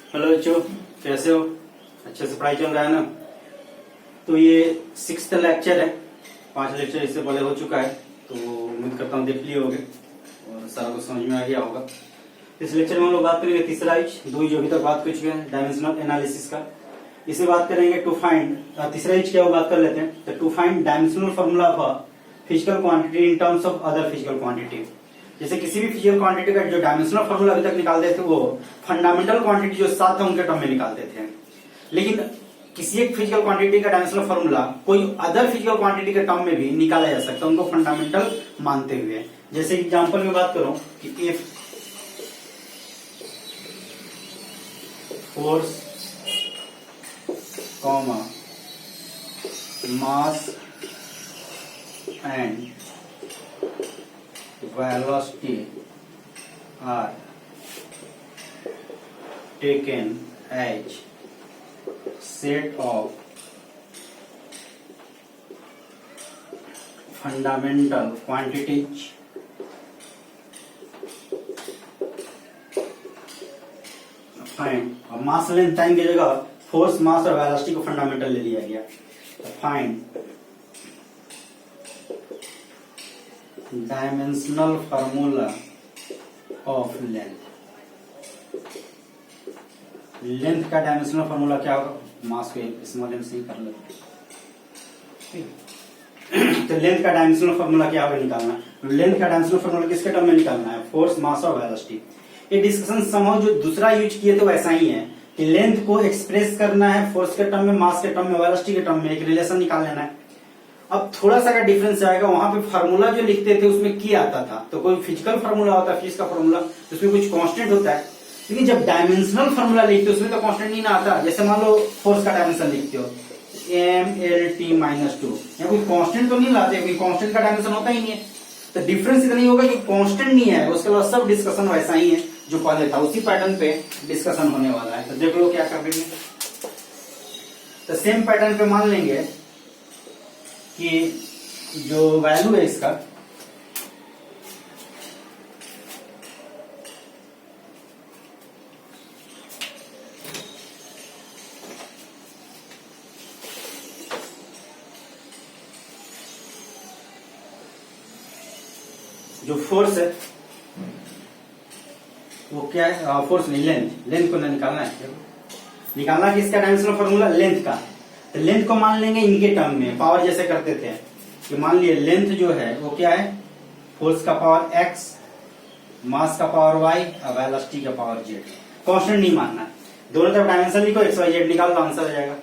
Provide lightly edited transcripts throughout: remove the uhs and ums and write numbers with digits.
Hello बच्चों, कैसे हो? अच्छे से पढ़ाई चल रहा है ना? तो ये 6th लेक्चर है। 5 लेक्चर इससे पहले हो चुका है, तो उम्मीद करता हूँ देख लिए होगे और सारा कुछ समझ में आ गया होगा। इस लेक्चर में हम लोग बात करेंगे तीसरा यूज, 2 यूज अभी तक बात कर चुके हैं डायमेंशनल एनालिसिस का। इसे बात करेंगे टू फाइंड, तीसरा यूज क्या वो बात कर लेते हैं। तो to find dimensional formula for physical quantity in terms of other physical quantity. जैसे किसी भी फिजिकल क्वांटिटी का जो डायमेंशनल फॉर्मूला अभी तक निकालते थे वो फंडामेंटल क्वांटिटी जो साथ है उनके टर्म में निकालते थे, लेकिन किसी एक फिजिकल क्वांटिटी का डायमेंशनल फॉर्मूला कोई अदर फिजिकल क्वांटिटी के टर्म में भी निकाला जा सकता है, उनको फंडामेंटल मानते हुए। जैसे एग्जांपल में बात करूं कि if force comma mass and velocity are taken as set of fundamental quantities find. अब मास लेंथ टाइम की जगह फोर्स मास और वेलोसिटी को फंडामेंटल ले लिया गया। Find dimensional formula of length. Length का डायमेंशनल फार्मूला क्या होगा? मास को स्मॉल एम से ही कर लेते। तो लेंथ का डायमेंशनल फार्मूला क्या होगा निकालना? लेंथ का डायमेंशनल फार्मूला किसके टर्म में निकालना है? फोर्स मास और वेलोसिटी। ये डिस्कशन समझो जो दूसरा यूज किए तो वैसा ही है कि लेंथ को एक्सप्रेस करना है फोर्स के टर्म में, मास के टर्म में, वेलोसिटी के टर्म में, एक रिलेशन निकाल लेना है। अब थोड़ा सा का डिफरेंस आएगा, वहां पे फार्मूला जो लिखते थे उसमें की आता था, तो कोई फिजिकल फार्मूला होता है, फिजिक्स का फार्मूला, उसमें कुछ कांस्टेंट होता है। लेकिन जब डायमेंशनल फार्मूला लिखते हो उसमें तो कांस्टेंट नहीं ना आता। जैसे मान लो फोर्स का डायमेंशन लिखते हो mlt-2, या कोई कांस्टेंट तो नहीं लाते, कोई कांस्टेंट का डायमेंशन होता ही नहीं है। तो डिफरेंस इतना ही होगा कि कांस्टेंट नहीं है, उसके अलावा सब डिस्कशन वैसा ही है जो पहले था, उसी पैटर्न पे डिस्कशन होने वाला है। तो देख लो क्या कर देंगे। तो सेम पैटर्न पे मान लेंगे कि जो वैल्यू है इसका जो फोर्स है वो क्या है? फोर्स नहीं, लेंथ। लेंथ को ना निकालना है, निकालना किसका डायमेंशनल फार्मूला? लेंथ का। तो लेंथ को मान लेंगे इनके टर्म में, पावर जैसे करते थे कि मान लिए लेंथ जो है वो क्या है? फोर्स का पावर x, मास का पावर y और वेलोसिटी का पावर z। कांस्टेंट नहीं मानना, दोनों तरफ डायमेंशन लिखो, x y z निकाल लो, आंसर आ जाएगा।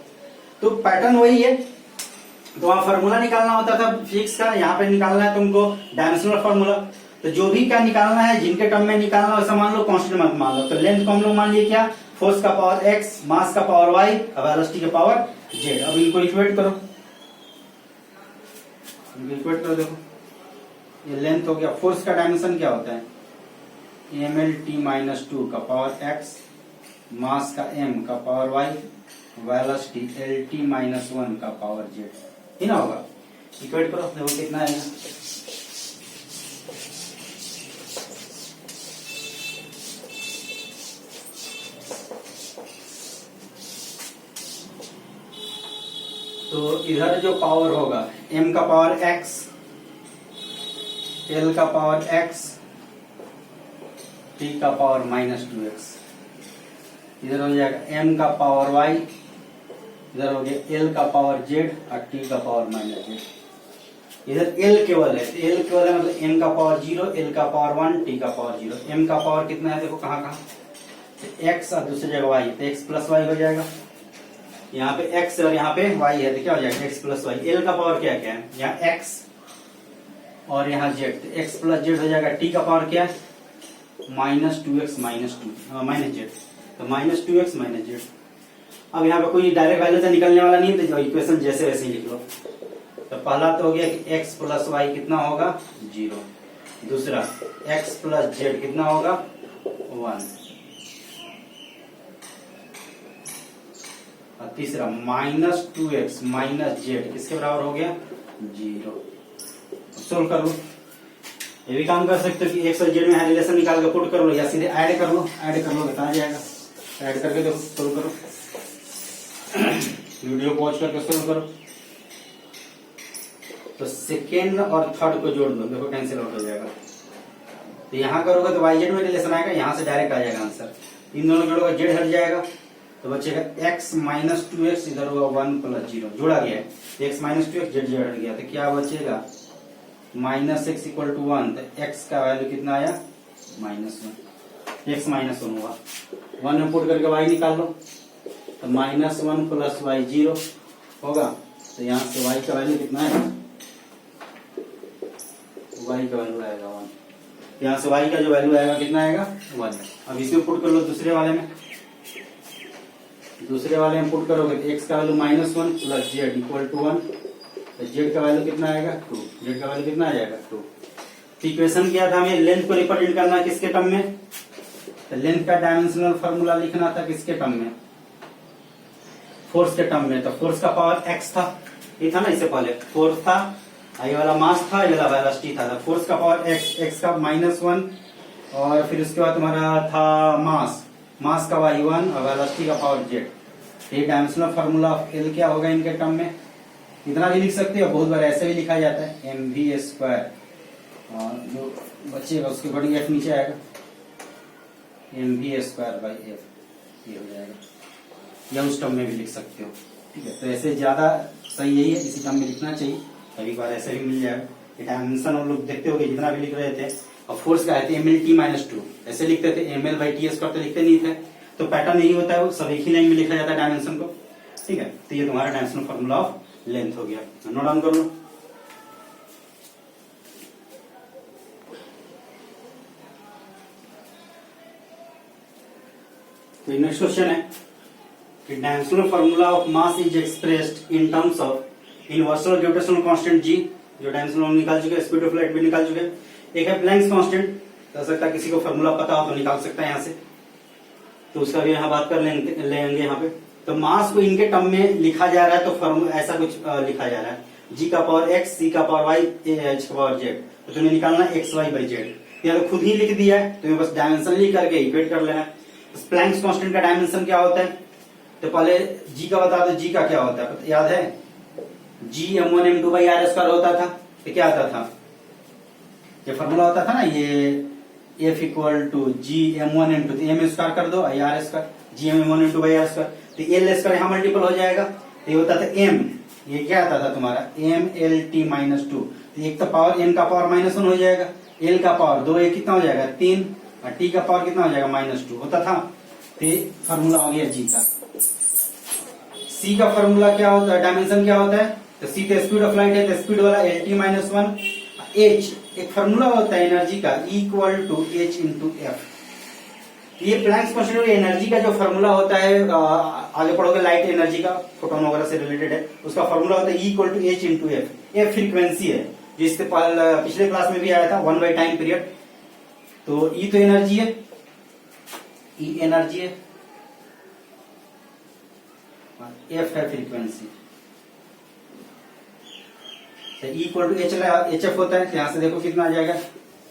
तो पैटर्न वही है। तो वहां फार्मूला निकालना होता था फिजिक्स का, यहाँ पे निकालना है तुमको डायमेंशनल फार्मूला। तो जो भी क्या निकालना है, जिनके टर्म में निकालना वैसा मान लो, कांस्टेंट मत मान लो। तो लेंथ को हम लोग मान लिए क्या? फोर्स का पावर x, मास का पावर y और वेलोसिटी का पावर z। अब इनको इक्वेट करो, इक्वेट करो। देखो ये लेंथ हो गया, फोर्स का डायमेंशन क्या होता है? mlt-2 का पावर x, मास का m का पावर y, वेलोसिटी lt-1 का पावर z। ही ना होगा? इक्वेट करो, देखो कितना आएगा। तो इधर जो पावर होगा m का पावर x, l का पावर x, t का पावर -2x। इधर हो जाएगा m का पावर y, इधर हो गया l का पावर z और t का पावर -z। इधर l केवल है, l केवल है मतलब m का पावर 0, l का पावर 1, t का पावर 0। m का पावर कितना है देखो कहाँ कहाँ? x और दूसरी जगह y, तो x प्लस y हो जाएगा। यहाँ पे x और यहाँ पे y है, तो क्या हो जाएगा? x plus y। l का पावर क्या क्या है? यहाँ x और यहाँ z, तो x प्लस z हो जाएगा। t का पावर क्या है? -2x -2 तो -2x -z। अब यहाँ पे कोई डायरेक्ट वैल्यू तो निकलने वाला नहीं है, तो इक्वेशन जैसे वैसे ही लिख लो। तो पहला तो हो गया कि x प्लस y कितना होगा? 0। दूसरा x प्लस z कितना होगा? 1। और तीसरा -2x -z किसके बराबर हो गया? 0। सोल्व कर लो। ये भी काम कर सकते हो कि x और z में रिलेशन निकाल के पुट कर लो, या सीधे ऐड कर लो, ऐड कर लो बता जाएगा। ऐड करके देखो, सोल्व करो, वीडियो पॉज करके सोल्व करो। तो सेकेंड और थर्ड को जोड़ दो, देखो कैंसिल आउट हो जाएगा। तो यहाँ करोगे तो वाई जेड में रिलेशन आएगा, यहाँ से डायरेक्ट आ जाएगा आंसर। इन दोनों जोड़ोगे जेड हट जाएगा, तो बचेगा x माइनस 2x, इधर होगा 1 प्लस 0, जोड़ा गया है x minus 2x, Z Z हट गया, तो क्या बचेगा माइनस एक्स इक्वल टू 1। तो x का वैल्यू कितना आया -1, x -1 हुआ। 1 में पुट करके y निकाल लो, तो -1 प्लस वाई 0 होगा। तो यहाँ से y का वैल्यू कितना है, y का वैल्यू आएगा 1। यहाँ से y का जो वैल्यू आएगा कितना आएगा 1। अब इसमें पुट कर लो दूसरे वाले में, पुट करोगे तो x का value -1 plus Z equal to 1। तो जेड का वैल्यू कितना आएगा 2, जेड का वैल्यू कितना आ जाएगा 2। तो इक्वेशन क्या था, हमें लेंथ को रिप्रेजेंट करना किसके टर्म में, तो लेंथ का डायमेंशनल फार्मूला लिखना था किसके टर्म में, फोर्स के टर्म में। तो फोर्स का पावर x था, ये था ना, इससे पहले फोर्स था, ये वाला मास था, ये वाला वेलोसिटी था। फोर्स का पावर x का -1, और फिर उसके बाद तुम्हारा था मास का y1 और वेलोसिटी का पावर z। ये डायमेंशनल फार्मूला ऑफ L क्या होगा इनके टर्म में, इतना भी लिख सकते हो, बहुत बार ऐसे भी लिखा जाता है mv², और जो बचेगा उसके अकॉर्डिंग f नीचे आएगा, mv²/f, ये हो जाएगा, या उस टर्म में भी लिख सकते हो, ठीक है। तो ऐसे ज्यादा सही यही है, इसी टर्म में लिखना चाहिए, कभी बार ऐसे भी मिल जाएगा। डायमेंशन हम लोग देखते हो जितना भी लिख रहे थे, और फोर्स का है mlt-2, ऐसे लिखते थे, ml/t² तो लिखते नहीं थे। तो पैटर्न यही होता है, वो सब एक ही लाइन में लिखा जाता है डायमेंशन को, ठीक है। तो ये तुम्हारा डायमेंशनल फार्मूला ऑफ लेंथ हो गया, नोट डाउन कर लो। तो नेक्स्ट क्वेश्चन है कि dimensional formula of mass is expressed in terms of universal gravitational constant g, जो डायमेंशनल हम निकाल चुके हैं, स्पीड ऑफ लाइट भी निकाल चुके हैं। एक है प्लैंक्स कांस्टेंट, हो सकता है किसी को फार्मूला पता हो तो निकाल सकता है यहाँ से, तो उसका भी यहाँ बात कर लेंगे यहाँ पे। तो मास को इनके टर्म में लिखा जा रहा है, तो फॉर्मूला ऐसा कुछ लिखा जा रहा है, g का पावर x, c का पावर y, h का पावर z। तो तुम्हें निकालना xy/z, या तो खुद ही लिख दिया है, तुम्हें बस डायमेंशन लिख करके इक्वेट कर लेना है। प्लैंक्स कांस्टेंट का डायमेंशन क्या होता है, तो पहले g का बता दो, g का क्या होता है याद है, g m1m2/r² होता था। तो क्या आता था, ये फॉर्मूला होता था ना, ये F equal to ji m1m2, तो m स्क्वायर कर दो r², g m1m2/r², तो l² यहाँ मल्टीपल हो जाएगा। तो ये होता था m, ये क्या आता था तुम्हारा mlt-2, तो एक तो पावर n का पावर -1 हो जाएगा, l का पावर 2, ये कितना हो जाएगा 3, और t का पावर कितना हो जाएगा -2 होता था। तो फार्मूला हो गया g का। c का फार्मूला क्या होता है, डायमेंशन क्या होता है, तो c तो स्पीड ऑफ लाइट है, तो स्पीड वाला lt-1, h एक फार्मूला होता है एनर्जी का, equal to h into F. ये प्लैंक्स कांस्टेंट एनर्जी का जो फार्मूला होता है, आगे पढ़ोगे लाइट एनर्जी का, फोटोन वगैरह से रिलेटेड है, उसका फार्मूला होता है equal to h into F. ये फ्रीक्वेंसी है, जिससे पिछले क्लास में भी आया था, 1 टाइम पीरियड। तो E तो एनर्जी है, E एनर्जी है, F है frequency. Equal to H F होता है, तो यहां से देखो कितना आ जाएगा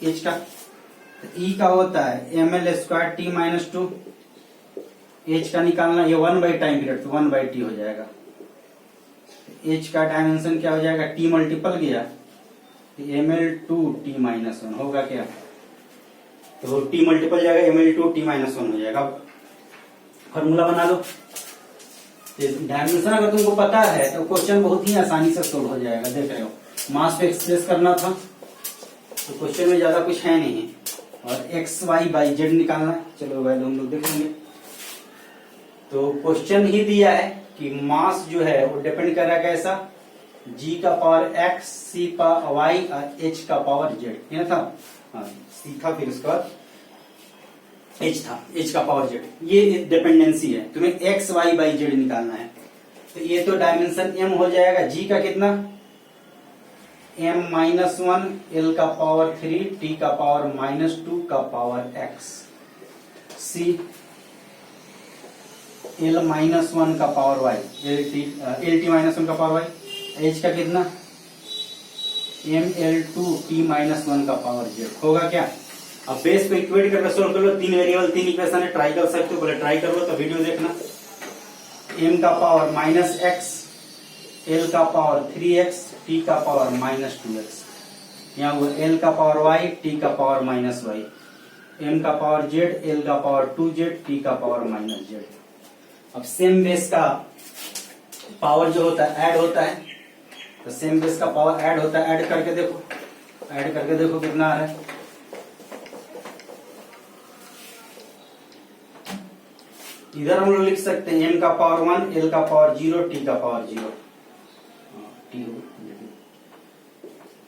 एच का, तो ई का होता है ml²t-2, एच का निकालना, ये 1 टाइम पीरियड, तो 1/t हो जाएगा। एच का डायमेंशन क्या हो जाएगा, टी मल्टीपल गया, तो ml2t-1 होगा क्या, तो टी मल्टीपल जाएगा, ml2t-1 हो जाएगा। फॉर्मूला बना दो। डायमेंशन अगर तुमको पता है तो क्वेश्चन बहुत ही आसानी से सोल्व हो जाएगा। देख रहे हो, मास को एक्सप्रेस करना था, तो क्वेश्चन में ज्यादा कुछ है नहीं, और xy/z निकालना है। चलो वैल्यू हम लोग देख लेंगे। तो क्वेश्चन ही दिया है कि मास जो है वो डिपेंड कर रहा है कैसा, g का पावर x, c का y और h का पावर z, ये था, हाँ c था, फिर उसके बाद h था, h का पावर z, ये डिपेंडेंसी है। तुम्हें xy/z निकालना है, तो ये तो डायमेंशन m हो जाएगा, g का कितना m-1, l का पावर 3, t का पावर -2 का पावर x, c l-1 का पावर y, lt-1 का पावर y, h का कितना ml2t-1 का पावर z होगा क्या। अब बेस को इक्वेट करके सोल्व कर लो, 3 वेरिएबल 3 इक्वेशन है, ट्राई कर सकते हो, पहले ट्राई कर लो तो वीडियो देखना। m का पावर -x, l का पावर 3x, t का पावर -2x, यहाँ हुआ l का पावर y, t का पावर -y, m का पावर z, l का पावर 2z, t का पावर -z। अब सेम बेस का पावर जो होता है ऐड होता है, तो सेम बेस का पावर ऐड होता है, ऐड करके देखो कितना आ रहा है। इधर हम लोग लिख सकते हैं m का पावर 1, l का पावर 0, t का पावर 0,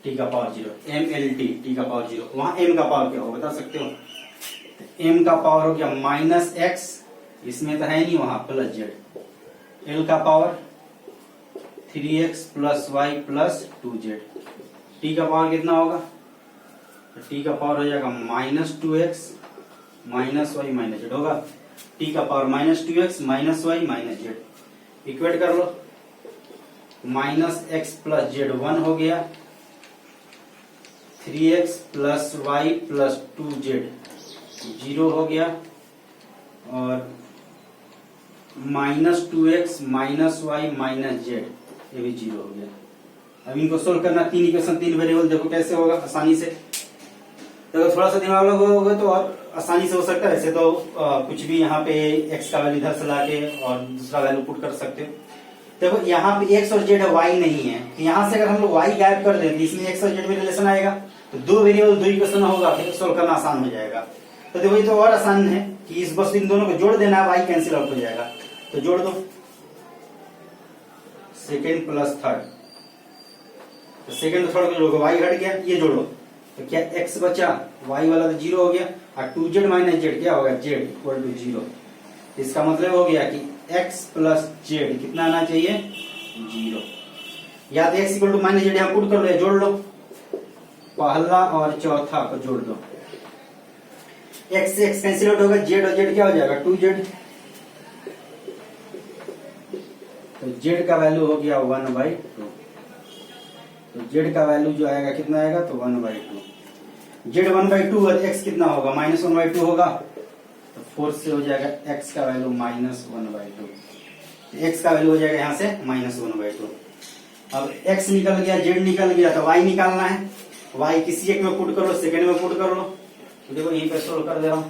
t का पावर 0, mlt, t का पावर 0। वहां m का पावर क्या हो बता सकते हो? m का पावर हो गया -x, इसमें तो है नहीं, वहां +z। l का power 3x + y + 2z। t का पावर कितना होगा? t का पावर हो जाएगा -2x -y -z होगा। t का power -2x -y -z, equate कर लो, -x + z 1 हो गया, 3x + y + 2z 0 हो गया, और -2x -y -z ये भी 0 हो गया। अब इनको सोल्व करना, 3 इक्वेशन 3 वेरिएबल, देखो कैसे होगा आसानी से। तो थोड़ा सा दिमाग लगोगे तो और आसानी से हो सकता है। ऐसे तो कुछ भी यहाँ पे x का वैल्यू इधर से लाके और दूसरा वैल्यू पुट कर सकते हो। देखो यहाँ पे x और z है, y नहीं है, तो यहाँ से अगर हम लोग y गायब कर दें तो इसमें x और z में रिलेशन आएगा, तो 2 वेरिएबल 2 इक्वेशन होगा, फिर सोल्व करना आसान हो जाएगा। तो देखो ये तो और आसान है कि इस बस इन दोनों को जोड़ देना है, y कैंसिल आउट हो जाएगा, तो जोड़ दो, सेकेंड प्लस थर्ड, तो सेकेंड थर्ड को जोड़ो, y हट गया, ये जोड़ो तो क्या x बचा, y वाला तो 0 हो गया, और 2z - z क्या होगा, z = 0। इसका मतलब हो गया कि x + z कितना आना चाहिए, 0। या तो x = -z यहाँ पुट कर लो, जोड़ लो, पहला और चौथा को जोड़ दो, x से x कैंसिल आउट होगा, z और z क्या हो जाएगा, 2z, तो z का वैल्यू हो गया 1/2। तो z का वैल्यू जो आएगा कितना आएगा, तो 1/2। z 1/2 और x कितना होगा, -1/2 होगा, तो 4 से हो जाएगा x का वैल्यू -1/2। x का वैल्यू हो जाएगा यहाँ से -1/2। अब x निकल गया, z निकल गया, तो y निकालना है। y किसी एक में पुट कर लो, सेकेंड में पुट कर लो, तो देखो यहीं पे सोल्व कर दे रहा हूं,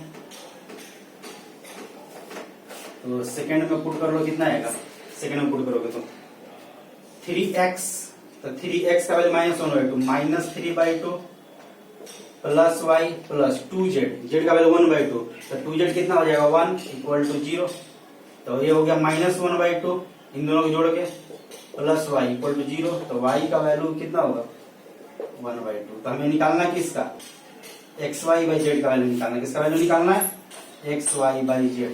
तो सेकेंड में पुट कर लो, कितना आएगा, सेकेंड में पुट करोगे तो 3x, तो 3x का वैल्यू -1/2, -3/2 + y + 2z, z का वैल्यू 1/2, तो 2z कितना हो जाएगा, 1 = 0, तो ये हो गया -1/2, इन दोनों को जोड़ के + y = 0, तो y का वैल्यू कितना होगा, 1/2। तो हमें निकालना है किसका, xy/z का वैल्यू निकालना है। किसका वैल्यू निकालना है, xy/z,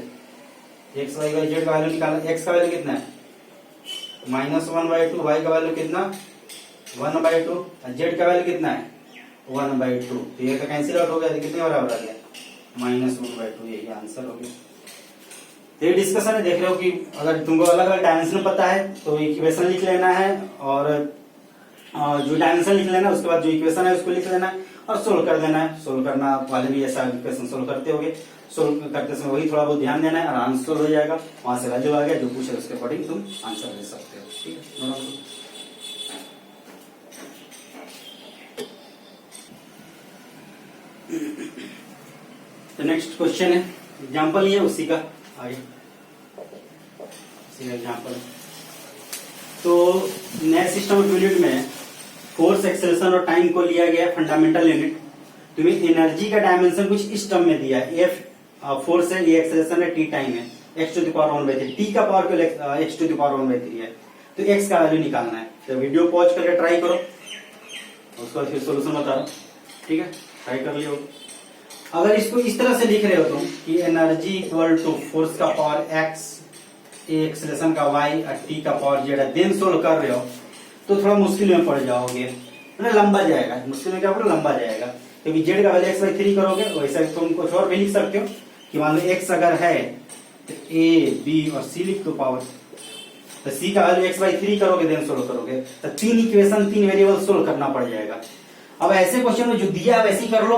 xy/z का वैल्यू निकालना है। x का वैल्यू कितना है, -1/2, y का वैल्यू कितना, 1/2, और z का वैल्यू कितना है, 1/2, तो ये तो कैंसिल आउट हो गया, तो कितने बराबर आ गया, -1/2, यही आंसर हो गया। ये डिस्कशन है, देख रहे हो कि अगर तुमको अलग अलग डायमेंशन पता है तो इक्वेशन लिख लेना है, और जो डायमेंशन लिख लेना, उसके बाद जो इक्वेशन है उसको लिख लेना है और सोल्व कर देना है। सोल्व करना वाले भी ऐसा इक्वेशन सोल्व करते होगे, सोल्व करते समय वही थोड़ा बहुत ध्यान देना है, आराम से सोल्व हो जाएगा। वहां से वैल्यू आ गया, जो पूछे उसके अकॉर्डिंग तुम आंसर दे सकते हो, ठीक है। तो नेक्स्ट क्वेश्चन है, एग्जाम्पल ये उसी का आगे, उसी का एग्जाम्पल। तो नए सिस्टम ऑफ यूनिट में फोर्स, एक्सेलरेशन और टाइम को लिया गया फंडामेंटल यूनिट। तुम्हें एनर्जी का डायमेंशन कुछ इस टर्म में दिया है, F फोर्स है, ये एक्सेलरेशन है, T टाइम है, x⁻⁴ T का पावर क्यों x⁻⁴ है, तो x का वैल्यू निकालना है। तो वीडियो पॉज करके ट्राई करो, उसके बाद फिर सोल्यूशन बता रहा हूं, ठीक है, ट्राई कर लियो। अगर इसको इस तरह से लिख रहे हो तुम कि एनर्जी इक्वल टू फोर्स का पावर x, एक्सेलरेशन का y और t का पावर z है, देन सोल्व कर रहे हो तो थोड़ा मुश्किल में पड़ जाओगे, लंबा जाएगा, मुश्किल में क्या पड़ा, लंबा जाएगा, क्योंकि z का वैल्यू x/3 करोगे। वैसे तुम कुछ और भी लिख सकते हो कि मान लो x अगर है तो a, b और c लिख दो पावर, तो c का वैल्यू x/3 करोगे, देन सोल्व करोगे, तो 3 इक्वेशन 3 वेरिएबल सोल्व करना पड़ जाएगा। अब ऐसे क्वेश्चन में जो दिया है वैसे ही कर लो,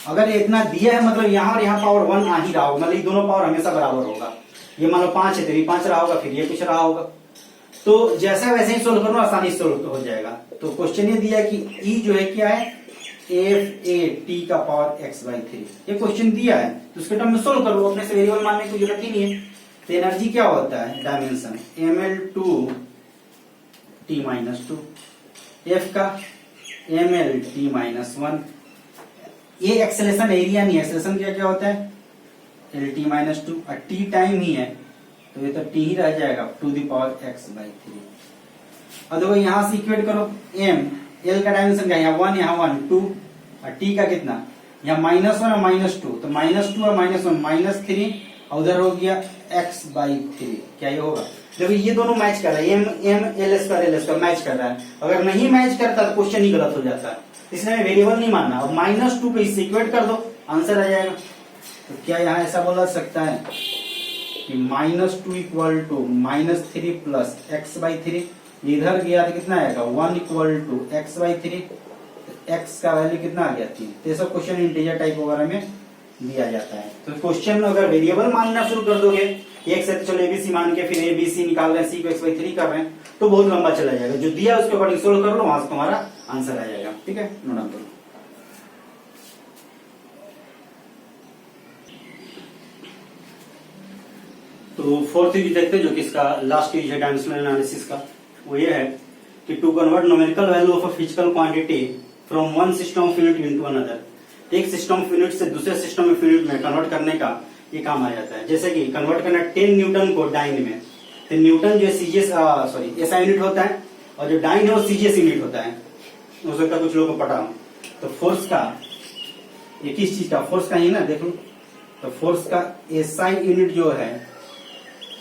अगर इतना दिया है मतलब यहाँ और यहाँ पावर 1 आ ही रहा होगा, मतलब ये दोनों पावर हमेशा बराबर होगा। ये मान लो 5 है तो ये 5 रहा होगा, फिर ये कुछ रहा होगा। तो जैसा वैसे ही सोल्व करो, आसानी से सोल्व हो जाएगा। तो क्वेश्चन ये दिया कि ई जो है क्या है, एफ ए टी का पावर एक्स बाई 3, ये क्वेश्चन दिया है तो उसके टर्म में सोल्व करो, अपने से वेरिएबल मानने की जरूरत ही नहीं है। तो एनर्जी क्या होता है, डायमेंशन ml2 t-2, एफ का ml t-1, ये एक्सेलेरेशन एरिया नहीं है, एक्सेलेरेशन क्या क्या होता है LT-2, और टी टाइम ही है तो ये तो टी ही रह जाएगा to the power x by 3। और देखो यहां से इक्वेट करो, m l का डायमेंशन क्या है, यहाँ 1 यहाँ 1 2, और t का कितना, यहाँ -1 और -2, तो -2 और -1 -3, और उधर हो गया x बाई 3। क्या ये होगा, देखो ये दोनों मैच कर रहा है, m l² मैच कर रहा है। अगर नहीं मैच करता तो क्वेश्चन ही गलत हो जाता है, इसलिए वेरिएबल नहीं मानना। अब -2 पे इससे इक्वेट कर दो, आंसर आ जाएगा। तो क्या यहाँ ऐसा बोला सकता है कि -2 equal to -3 plus x by 3, इधर गया तो कितना आएगा 1 equal to x by 3, x का वैल्यू कितना आ गया 3। तो ये सब क्वेश्चन इंटीजर टाइप वगैरह में दिया जाता है। तो क्वेश्चन अगर वेरिएबल मानना शुरू कर दोगे, एक से चलो एबीसी मान के फिर एबीसी निकाल रहे हैं, सी को x बाई 3 कर रहे हैं, तो बहुत लंबा चला जाएगा। जो दिया उसके अकॉर्डिंग सोल्व कर लो, वहां से तुम्हारा आंसर आ जाएगा। ठीक है, नोट डाउन करो। तो फोर्थ यूज देखते हैं, जो कि इसका लास्ट यूज है डायमेंशनल एनालिसिस का, वो ये है कि to convert numerical value of a physical quantity from one system of unit into another, एक सिस्टम ऑफ यूनिट से दूसरे सिस्टम ऑफ यूनिट में कन्वर्ट करने का ये काम आ जाता है। जैसे कि कन्वर्ट करना 10 न्यूटन को डाइन में, तो न्यूटन जो है सीजीएस एसआई यूनिट होता है, और जो डाइन है वो सीजीएस यूनिट होता है। हो सकता है कुछ लोगों को पता हो। तो फोर्स का ये किस चीज का, फोर्स का ही ना, देखो तो फोर्स का एसआई यूनिट जो है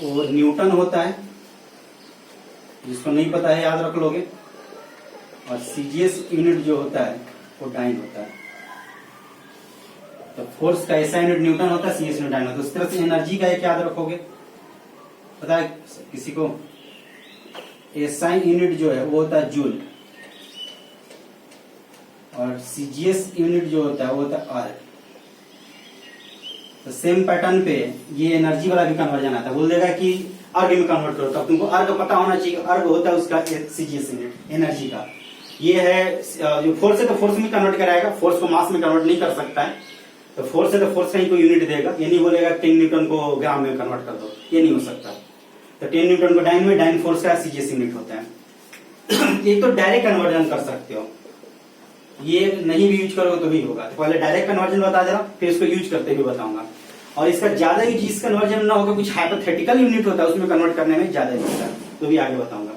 वो न्यूटन होता है, जिसको नहीं पता है याद रख लोगे, और सीजीएस यूनिट जो होता है वो डाइन होता है। तो फोर्स का एसआई यूनिट न्यूटन होता है, सीजीएस यूनिट डाइन होता है। उस तरह से एनर्जी का एक याद रखोगे, पता है किसी को, एसआई यूनिट जो है वो होता है जूल, और सीजीएस यूनिट जो होता है वो होता है आर। तो सेम पैटर्न पे ये एनर्जी वाला भी कन्वर्जन आता है, बोल देगा कि अर्ग में कन्वर्ट करो, तब तुमको अर्ग पता होना चाहिए। अर्ग होता है उसका सीजीएस यूनिट एनर्जी का। ये है जो फोर्स है तो फोर्स में कन्वर्ट कराएगा, फोर्स को मास में कन्वर्ट नहीं कर सकता है। तो फोर्स है तो फोर्स का ही कोई यूनिट देगा, ये नहीं बोलेगा 10 न्यूटन को ग्राम में कन्वर्ट कर दो, ये नहीं हो सकता। तो 10 न्यूटन को डाइन में, डाइन फोर्स का सीजीएस यूनिट होता है। ये तो डायरेक्ट कन्वर्जन कर सकते हो, ये नहीं भी यूज करोगे तो भी होगा। तो पहले डायरेक्ट कन्वर्जन बता दे रहा हूं, फिर इसको यूज करते हुए बताऊंगा। और इसका ज्यादा यूज इस कन्वर्जन ना होगा, कुछ हाइपोथेटिकल यूनिट होता है उसमें कन्वर्ट करने में ज्यादा यूज होता है, तो भी आगे बताऊंगा।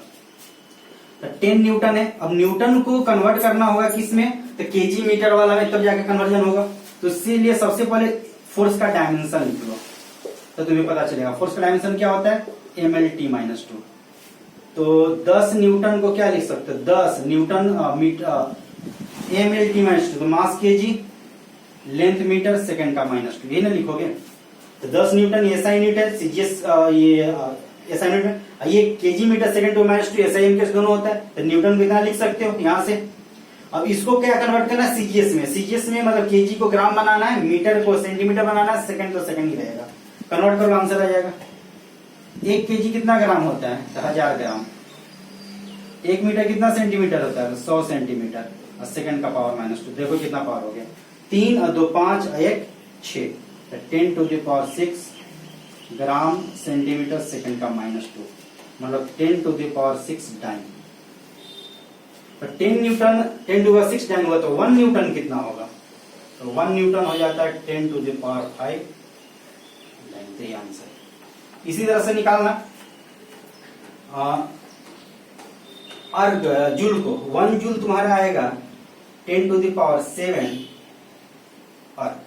तो 10 न्यूटन है, अब न्यूटन को कन्वर्ट करना होगा किसमें, तो केजी मीटर वाला में, तब जाके कन्वर्जन होगा। तो इसीलिए सबसे पहले फोर्स का डायमेंशन लिख लो, तो तुम्हें पता चलेगा फोर्स का डायमेंशन क्या होता है, mlt-2। तो 10 न्यूटन को क्या लिख सकते हो, 10 न्यूटन मीटर mlt-2, तो mass K G, length metre, second का -2, ये ना लिखोगे। तो 10 न्यूटन एसआई यूनिट है, सीजीएस ये एसआई यूनिट है, ये K G metre second to -2 SI unit दोनों होता है। तो न्यूटन को इतना लिख सकते हो यहां से। अब इसको क्या कन्वर्ट करना है सीजीएस में, सीजीएस में मतलब केजी को ग्राम बनाना है, मीटर को सेंटीमीटर बनाना है, सेकंड तो सेकंड ही रहेगा। कन्वर्ट करो, आंसर आ जाएगा। 1 केजी कितना ग्राम होता है, तो 1000 ग्राम। 1 मीटर कितना सेंटीमीटर होता है, 100 सेंटीमीटर, और सेकंड का पावर -2, देखो कितना पावर हो गया, 3 और 2 5 और 1 6, 10 to the power 6 gram centimetre second का -2, मतलब 10 टू द पावर 6 डाइन। तो 10 newton 10 to the power 6 dyne हुआ, तो 1 न्यूटन कितना होगा, तो 1 न्यूटन हो जाता है 10 टू द पावर 5 डाइन। तो ये आंसर इसी तरह से निकालना। अर्ग जूल को 1 जूल तुम्हारा आएगा 10 टू द पावर 7 और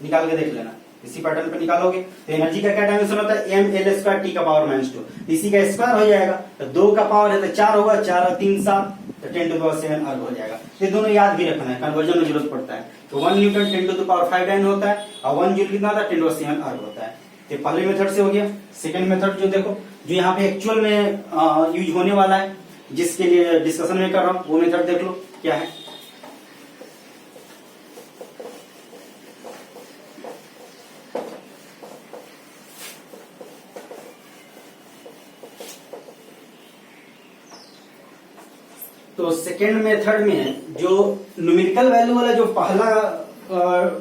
निकाल के देख लेना, इसी पैटर्न पे निकालोगे। तो एनर्जी का क्या डायमेंशन होता है, ml² t का पावर -2, इसी का स्क्वायर हो जाएगा। तो 2 का पावर है तो 4 होगा, 4 और 3 7, तो 10 टू द पावर 7 अर्ग हो जाएगा। ये दोनों याद भी रखना है, कन्वर्जन में जरूरत पड़ता है। तो 1 newton 10 to the power 5 dyne होता है, और 1 जूल कितना होता है, 10 टू द 7 अर्ग होता है। तो पहले मेथड से हो गया। सेकंड मेथड जो देखो, जो यहाँ पे एक्चुअल में यूज होने वाला है, जिसके लिए डिस्कशन में कर रहा हूं, वो मेथड देख लो क्या है। तो सेकेंड मेथड में जो न्यूमेरिकल वैल्यू वाला जो पहला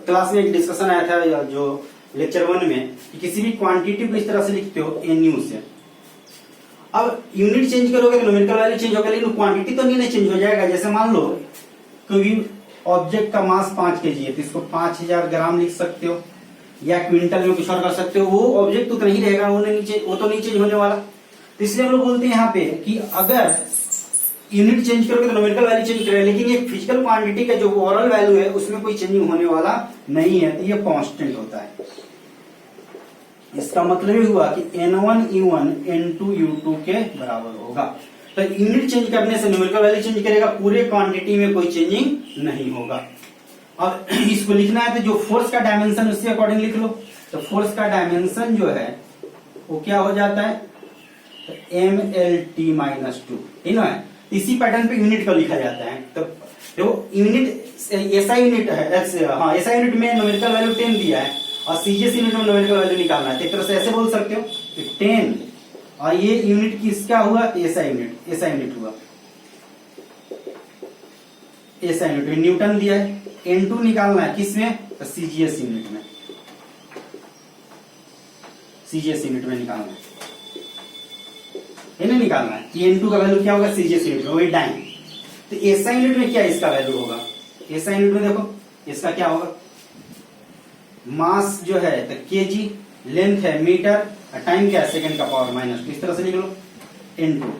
क्लास में एक डिस्कशन आया था, या जो लेक्चर 1 में, कि किसी भी क्वांटिटी को इस तरह से लिखते हो NU से। अब यूनिट चेंज करोगे तो न्यूमेरिकल वैल्यू चेंज होगा, लेकिन क्वांटिटी तो नहीं चेंज हो जाएगा। जैसे मान लो कोई ऑब्जेक्ट का मास 5 kg है, तो इसको 5000 ग्राम लिख सकते हो, या क्विंटल में कुछ और कर सकते हो। वो ऑब्जेक्ट तो नहीं रहेगा, वो तो नहीं चेंज होने वाला। तो इसलिए हम लोग बोलते हैं यहाँ पे कि अगर यूनिट चेंज करोगे तो न्यूमेरिकल वैल्यू चेंज करेगा, लेकिन ये फिजिकल क्वांटिटी का जो ओवरऑल वैल्यू है उसमें कोई चेंजिंग होने वाला नहीं है, तो ये कांस्टेंट होता है। इसका मतलब ये हुआ कि N1 U1 N2 U2 के बराबर होगा। तो यूनिट चेंज करने से न्यूमेरिकल वैल्यू चेंज करेगा, पूरे क्वांटिटी में कोई चेंजिंग नहीं होगा। अब इसको लिखना है तो जो फोर्स का डायमेंशन उसके अकॉर्डिंग लिख लो। तो फोर्स का डायमेंशन जो है वो क्या हो जाता है, तो MLT -2, ठीक है। इसी पैटर्न पे यूनिट का लिखा जाता है। तो देखो यूनिट ऐसा यूनिट है, हाँ ऐसा यूनिट में न्यूमेरिकल वैल्यू 10 दिया है और सीजीएस यूनिट में न्यूमेरिकल वैल्यू निकालना है। तो एक तरह से ऐसे बोल सकते हो कि 10 और ये यूनिट किस क्या हुआ, ऐसा यूनिट हुआ, ऐसा यूनिट न्यूटन दिया है। N2 निकालना है किसमें, तो सीजीएस यूनिट में, सीजीएस यूनिट में निकालना है, नहीं निकालना है। N2 का वैल्यू क्या होगा सीजीएस यूनिट में, वही डाइन। तो ऐसा यूनिट में क्या इसका वैल्यू होगा, ऐसा यूनिट में देखो इसका क्या होगा, मास जो है तो केजी, लेंथ है मीटर, टाइम क्या है सेकंड का पावर -2, इस तरह से लिख लो N2।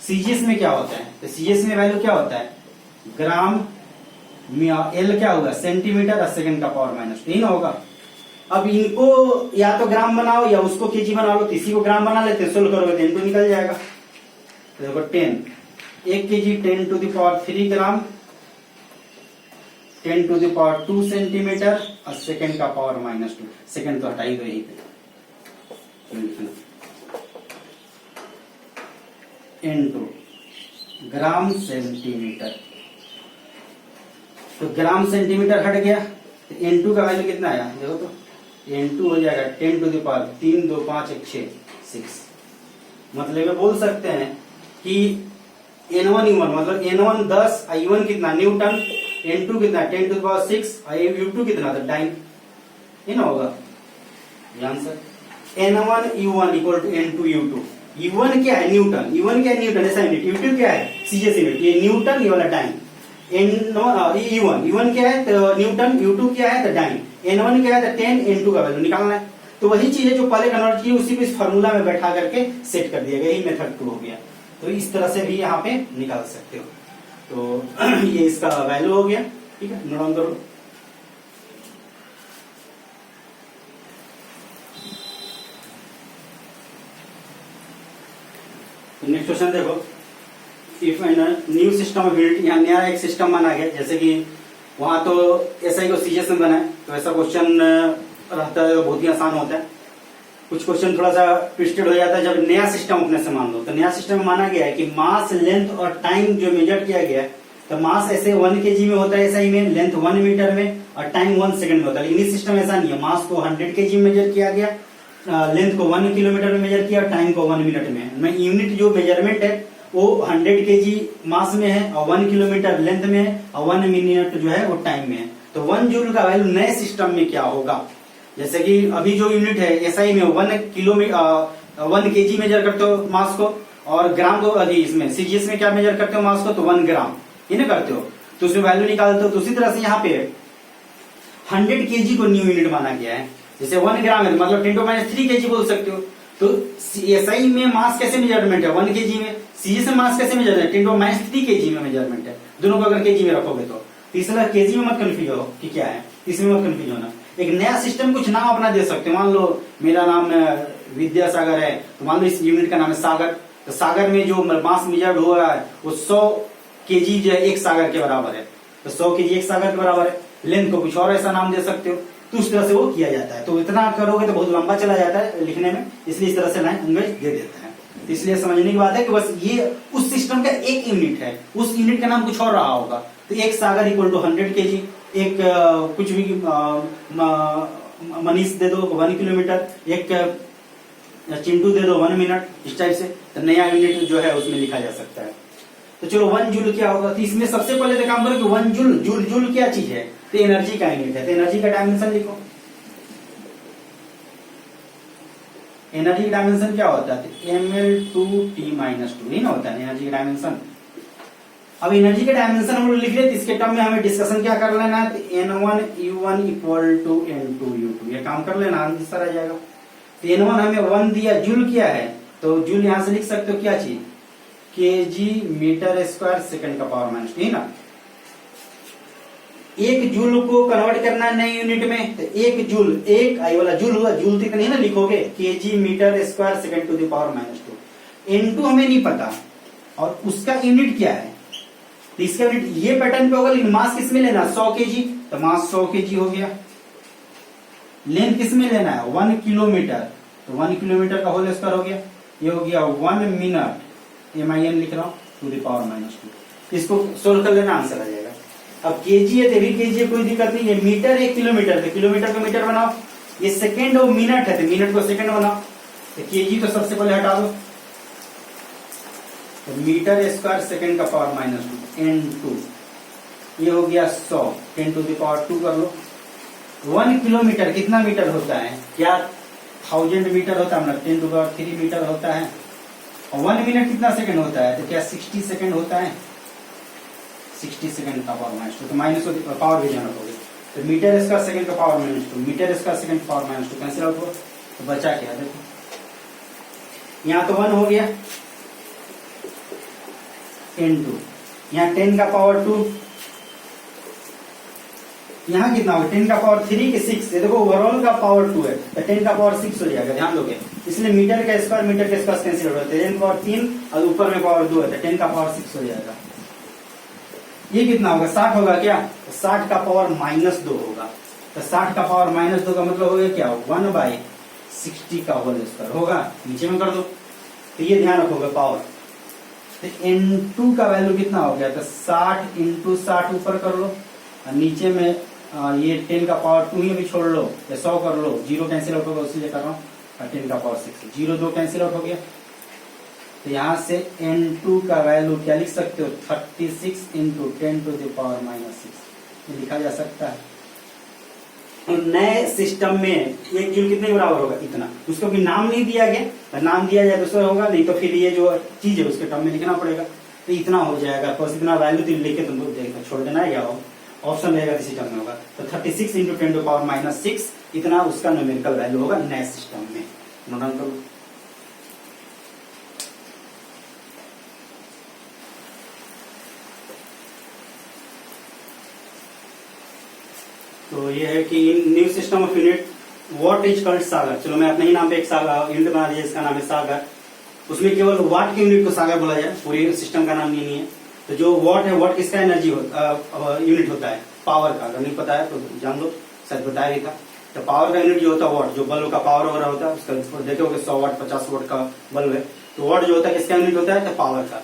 सीजीएस में क्या होता है, तो सीजीएस में वैल्यू क्या होता है, ग्राम, L क्या होगा सेंटीमीटर और सेकंड का पावर -2, ही ना होगा। अब इनको या तो ग्राम बनाओ या उसको केजी बना लो, इसी को ग्राम बना लेते, सोल्व करोगे तो N2 निकल जाएगा। तो देखो 10 1 kg 10⁻³ ग्राम, 10⁻² सेंटीमीटर और सेकंड का पावर -2, सेकंड तो हटाई दो यहीं पे, N2 ग्राम सेंटीमीटर। तो ग्राम सेंटीमीटर हट गया, तो N2 का वैल्यू कितना आया देखो, तो N2 हो जाएगा 10⁻3 2 5 1 6। मतलब ये बोल सकते हैं कि N1 U1 मतलब N1 10 और U1 कितना न्यूटन, N2 कितना 10⁶ और U2 कितना, तो डाइन, ये ना होगा answer. N1 U1 equal to N2 U2। U1 क्या है न्यूटन, U1 क्या है न्यूटन ऐसा यूनिट, U2 क्या है सीजीएस यूनिट, ये न्यूटन, ये वाला डाइन। U1 क्या है तो न्यूटन, U2 क्या है तो डाइन, N1 क्या है तो 10, N2 का वैल्यू निकालना है। तो वही चीज है जो पहले कन्वर्ट की उसी को इस फार्मूला में बैठा करके सेट कर दिया गया, यही मेथड 2 हो गया। तो इस तरह से भी यहाँ पे निकाल सकते हो। तो ये इसका वैल्यू हो गया, ठीक है, नोट डाउन करो। नेक्स्ट क्वेश्चन देखो, if new system of unit, यहाँ नया एक सिस्टम माना गया, जैसे कि वहां तो एसआई को सीजीएस में बना है, तो ऐसा क्वेश्चन रहता है तो बहुत ही आसान होता है। कुछ क्वेश्चन थोड़ा सा ट्विस्टेड हो जाता है जब नया सिस्टम अपने से मान लो। तो नया सिस्टम में माना गया है कि मास, लेंथ और टाइम जो मेजर किया गया है, तो मास ऐसे 1 kg में होता है एसआई में, लेंथ 1 मीटर में और टाइम 1 सेकंड में होता है। लेकिन सिस्टम ऐसा नहीं है, मास को 100 kg में मेजर किया गया, लेंथ को 1 किलोमीटर में मेजर किया, टाइम को 1 मिनट में। यूनिट जो मेजरमेंट है वो 100 kg मास में है और 1 किलोमीटर लेंथ में है और 1 मिनट जो है वो टाइम में है। तो 1 जूल का वैल्यू नए सिस्टम में क्या होगा, जैसे कि अभी जो यूनिट है एसआई में 1 kg मेजर करते हो मास को, और ग्राम को अभी इसमें सीजीएस में क्या मेजर करते हो मास को, तो 1 ग्राम ये ना करते हो, तो उसमें वैल्यू निकालते हो। तो उसी तरह से यहाँ पे 100 kg को न्यू यूनिट माना गया है। जैसे 1 ग्राम है मतलब 10⁻³ kg बोल सकते हो। तो एसआई में मास कैसे मेजरमेंट है 1 kg में, सीजीएस में मास कैसे मेजर है 10⁻³ kg में मेजरमेंट है। दोनों को अगर केजी में रखोगे तो तीसरा केजी में मत कंफ्यूज हो कि क्या है, इसमें मत कंफ्यूज होना। एक नया सिस्टम कुछ नाम अपना दे सकते हो, मान लो मेरा नाम विद्यासागर है, तो मान लो इस यूनिट का नाम है सागर। तो सागर में जो मास मेजर्ड हो रहा है वो 100 kg जो है 1 सागर के बराबर है, तो 100 kg 1 सागर के बराबर है। लेंथ को कुछ और ऐसा नाम दे सकते हो, तो उस तरह से वो किया जाता है। तो इतना करोगे तो बहुत लंबा चला जाता है लिखने में, इसलिए इस तरह से लैंग्वेज दे देता है। तो इसलिए समझने की बात है कि बस ये उस सिस्टम का एक यूनिट है, उस यूनिट का नाम कुछ और रहा होगा। तो 1 सागर इक्वल टू 100 kg, एक कुछ भी मनीष दे दो 1 किलोमीटर, एक चिंटू दे दो 1 मिनट, इस टाइप से तो नया यूनिट जो है उसमें लिखा जा सकता है। तो चलो 1 जूल क्या होगा, तो इसमें सबसे पहले तो काम करो कि 1 जूल, जूल जूल क्या चीज है, तो एनर्जी का यूनिट है, तो एनर्जी का डायमेंशन लिखो। एनर्जी का डायमेंशन क्या होता है, ml2t-2 ही ना होता है एनर्जी का डायमेंशन। अब एनर्जी के डायमेंशन हम लोग लिख लेते, इसके टर्म में हमें डिस्कशन क्या कर लेना है, n1u1 इक्वल टू n2u2, ये काम कर लेना, आंसर आ जाएगा। तो n1 हमें 1 दिया, जूल किया है, तो जूल यहां से लिख सकते हो क्या चीज, kg मीटर स्क्वायर सेकंड का पावर माइनस 2 ना। एक जूल को कन्वर्ट करना है नई यूनिट में, तो एक जूल, एक आई वाला जूल हुआ, जूल तक नहीं ना लिखोगे, kg metre square second to the power minus 2। n2 हमें नहीं पता और उसका यूनिट क्या है, तो इसका यूनिट ये पैटर्न पे होगा, लेकिन मास किस में लेना, 100 केजी, तो मास 100 केजी हो गया। लेंथ किस में लेना है, 1 किलोमीटर, तो 1 किलोमीटर का होल स्क्वायर हो गया, ये हो गया 1 मिनट, MIN लिख रहा हूं टू द पावर माइनस 2। इसको सोल्व कर लेना, आंसर आ जाएगा। अब केजी है तो भी केजी है, कोई दिक्कत नहीं है। मीटर है किलोमीटर, तो किलोमीटर को मीटर बनाओ, ये सेकेंड और मिनट है तो मिनट को सेकेंड बनाओ, तो केजी तो सबसे पहले हटा दो, तो मीटर स्क्वायर सेकेंड का पावर माइनस 2 n2, ये हो गया 100, 10 टू द पावर 2 कर लो। 1 किलोमीटर कितना मीटर होता है, क्या 1000 मीटर होता है, 10 टू द पावर 3 मीटर होता है। और 1 मिनट कितना सेकंड होता है, तो क्या 60 सेकंड होता है, 60 सेकंड का पावर माइनस 2, तो माइनस पावर भी जाना होगा, तो मीटर स्क्वायर सेकंड का power minus 2, metre square second power minus 2 cancel out हो, तो बचा क्या, देखो यहाँ तो 1 हो गया n2, यहाँ 10 का पावर 2, यहाँ कितना होगा, 10 का पावर 3 के 6, ये देखो ओवरऑल का पावर 2 है, तो 10 का पावर 6 हो जाएगा, ध्यान दोगे, इसलिए मीटर का स्क्वायर कैंसिल हो जाता है, 10 का पावर 3 और ऊपर में पावर 2 है, तो 10 का पावर 6 हो जाएगा। ये कितना होगा, 60 होगा क्या, तो 60 का पावर माइनस 2 होगा, तो 60 का पावर माइनस 2 का मतलब हो गया क्या, 1/60 का होल स्क्वायर होगा, नीचे में कर दो, तो ये ध्यान रखोगे पावर। तो n2 का वैल्यू कितना हो गया, तो 60 इंटू 60 ऊपर कर लो, और नीचे में ये 10 का पावर 2 ही भी छोड़ लो, या 100 कर लो, 0 कैंसिल आउट होगा, उसलिए कर रहा हूँ, और 10 का पावर 6, 0 2 कैंसिल आउट हो गया, तो यहां से n2 का वैल्यू क्या लिख सकते हो, 36 into 10 to the power minus 6, ये लिखा जा सकता है। तो नए सिस्टम में एक जूल कितने बराबर होगा, इतना, उसको भी नाम नहीं दिया गया, नाम दिया जाए तो उसमें होगा, नहीं तो फिर ये जो चीज है उसके टर्म में लिखना पड़ेगा, तो इतना हो जाएगा, बस इतना वैल्यू तो लिख के तुमको देखना छोड़ देना है, या ऑप्शन रहेगा इसी टर्म में होगा, तो 36 इंटू 10 टू पावर माइनस 6, इतना उसका न्यूमेरिकल वैल्यू होगा नए सिस्टम में। नोट डाउन करो। तो ये है कि new system of unit what is called Sagar. चलो मैं अपने ही नाम पे एक सागर यूनिट बना दिया, इसका नाम है सागर। उसमें केवल वाट के यूनिट को सागर बोला जाए, पूरे सिस्टम का नाम नहीं है। तो जो वाट है, वाट किसका एनर्जी यूनिट होता है, पावर का। अगर नहीं पता है तो जान लो, शायद बताया ही था। तो पावर का यूनिट जो होता है वाट, जो बल्ब का पावर वगैरह होता है उसका देखोगे 100 वाट 50 वाट का बल्ब है, तो वाट जो होता है किसका यूनिट होता है, तो पावर का।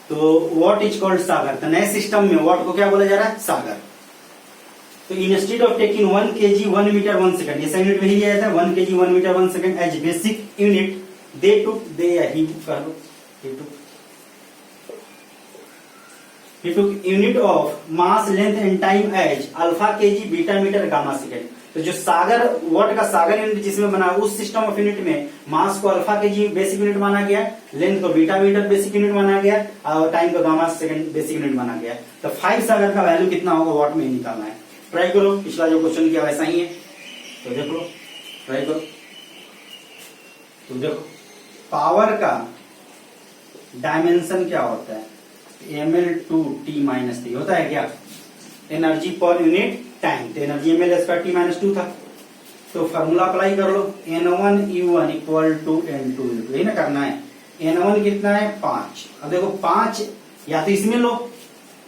तो व्हाट इज कॉल्ड सागर। तो नए सिस्टम में वाट को क्या बोला जा रहा है, सागर। तो instead of taking 1 kg 1 metre 1 second, ये यूनिट में ही दिया जाता है 1 kg 1 metre 1 second as basic unit, they took he took unit of mass length and time as alpha kg beta metre gamma second. तो जो सागर वाट का सागर यूनिट जिसमें बना उस सिस्टम ऑफ यूनिट में मास को अल्फा kg बेसिक यूनिट माना गया, लेंथ को बीटा मीटर बेसिक यूनिट माना गया, और टाइम को गामा सेकंड बेसिक यूनिट माना गया। तो 5 सागर का वैल्यू कितना होगा वाट में निकालना है। ट्राई करो, पिछला जो क्वेश्चन किया वैसा ही है, तो देखो ट्राई करो। तो देखो पावर का डायमेंशन क्या होता है, ml2t-3 होता है क्या, एनर्जी पर यूनिट टाइम। तो एनर्जी ml2t-2 था, तो फॉर्मूला अप्लाई कर लो, n1u1 इक्वल टू n2u2, यही ना करना है। n1 कितना है 5। अब देखो 5 या तो इसमें लो,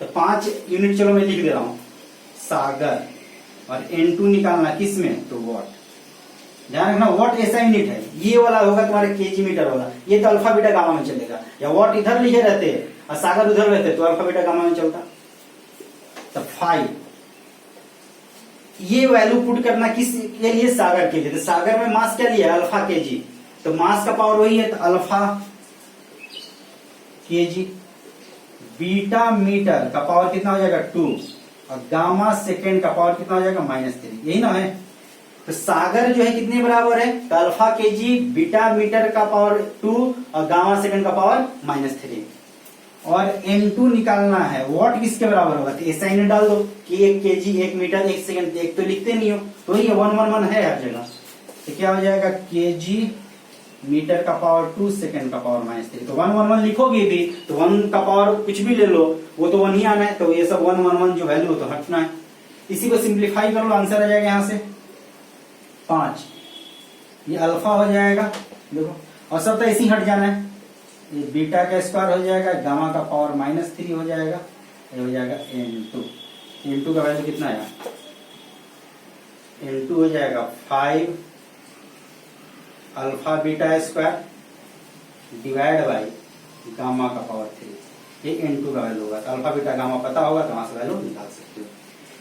तो 5 यूनिट चलो मैं लिख दे रहा हूं सागर, और n2 निकालना किस में, तो वाट। ध्यान रखना वाट ऐसा यूनिट है, ये वाला होगा तुम्हारे केजी मीटर वाला, ये तो अल्फा बीटा गामा में चलेगा। या वाट इधर लिखे रहते हैं और सागर उधर रहते तो अल्फा बीटा गामा में चलता। तो 5 ये वैल्यू पुट करना किस के लिए, सागर के लिए। तो सागर में मास क्या लिया, अल्फा केजी, तो मास का पावर वही है, तो अल्फा केजी बीटा मीटर का पावर कितना हो जाएगा 2 और गामा सेकेंड का पावर कितना हो जाएगा -3, यही ना है। तो सागर जो है कितने बराबर है, तो अल्फा केजी बीटा मीटर का पावर 2 और गामा सेकेंड का पावर -3। और N2 निकालना है, वॉट किसके बराबर होगा, तो ऐसा ही डाल दो कि 1 केजी 1 मीटर 1 सेकंड, एक तो लिखते नहीं हो तो ये 111 है हर जगह। तो क्या हो जाएगा, केजी मीटर का पावर 2 सेकंड का पावर -3। तो 111 लिखोगे भी तो 1 का पावर कुछ भी ले लो, वो तो 1 ही आना है, तो ये सब 111 जो वैल्यू तो हटना है। इसी को सिंप्लीफाई कर लो, आंसर आ जाएगा यहाँ से 5। ये अल्फा हो जाएगा देखो, और सब तो ऐसे ही हट जाना है। ये बीटा का स्क्वायर हो जाएगा, गामा का पावर -3 हो जाएगा, ये हो जाएगा N2। N2 का वैल्यू कितना है, N2 हो जाएगा 5 alpha beta square divide by gamma का पावर 3, ये N2 का वैल्यू होगा। तो अल्फा बीटा गामा पता होगा तो वहां से वैल्यू निकाल सकते हो।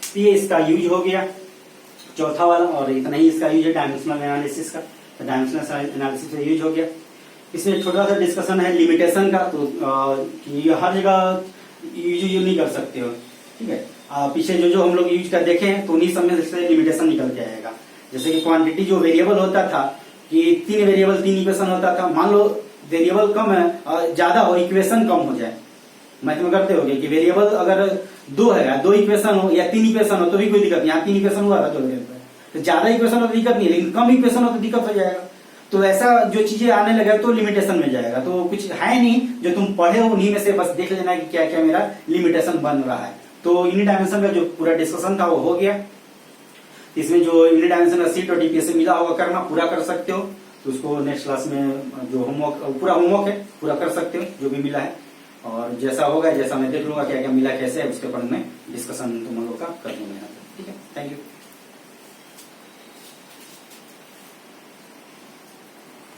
तो ये इसका यूज हो गया चौथा वाला, और इतना ही इसका यूज है डायमेंशनल एनालिसिस का। तो डायमेंशनल एनालिसिस में यूज हो गया। इसमें छोटा सा डिस्कशन है लिमिटेशन का, तो ये हर जगह यूज नहीं कर सकते हो, ठीक है। पीछे जो हम लोग यूज कर देखे हैं तो उन्हीं सब में से लिमिटेशन निकल के आएगा। जैसे कि क्वांटिटी जो वेरिएबल होता था कि 3 वेरिएबल 3 इक्वेशन होता था, मान लो वेरिएबल कम है ज्यादा हो, इक्वेशन कम हो जाए। मैथ में करते हो कि वेरिएबल अगर 2 है, 2 इक्वेशन हो या 3 इक्वेशन हो तो भी कोई दिक्कत नहीं। यहाँ 3 इक्वेशन हुआ था 2 वेरिएबल, तो ज्यादा इक्वेशन हो तो दिक्कत नहीं, लेकिन कम इक्वेशन हो तो दिक्कत हो जाएगा। तो ऐसा जो चीजें आने लगे तो लिमिटेशन में जाएगा। तो कुछ है नहीं जो तुम पढ़े हो उन्हीं में से बस देख लेना कि क्या क्या मेरा लिमिटेशन बन रहा है। तो यूनिट डायमेंशन का जो पूरा डिस्कशन था वो हो गया। इसमें जो यूनिट डायमेंशन का सीट और डीपीएस से मिला होगा करना पूरा कर सकते हो। तो उसको नेक्स्ट क्लास में जो होमवर्क पूरा होमवर्क है पूरा कर सकते हो जो भी मिला है। और जैसा होगा, जैसा मैं देख लूंगा क्या क्या मिला कैसे है, उसके ऊपर मैं डिस्कशन तुम लोग का कर दूंगा। ठीक है, थैंक यू।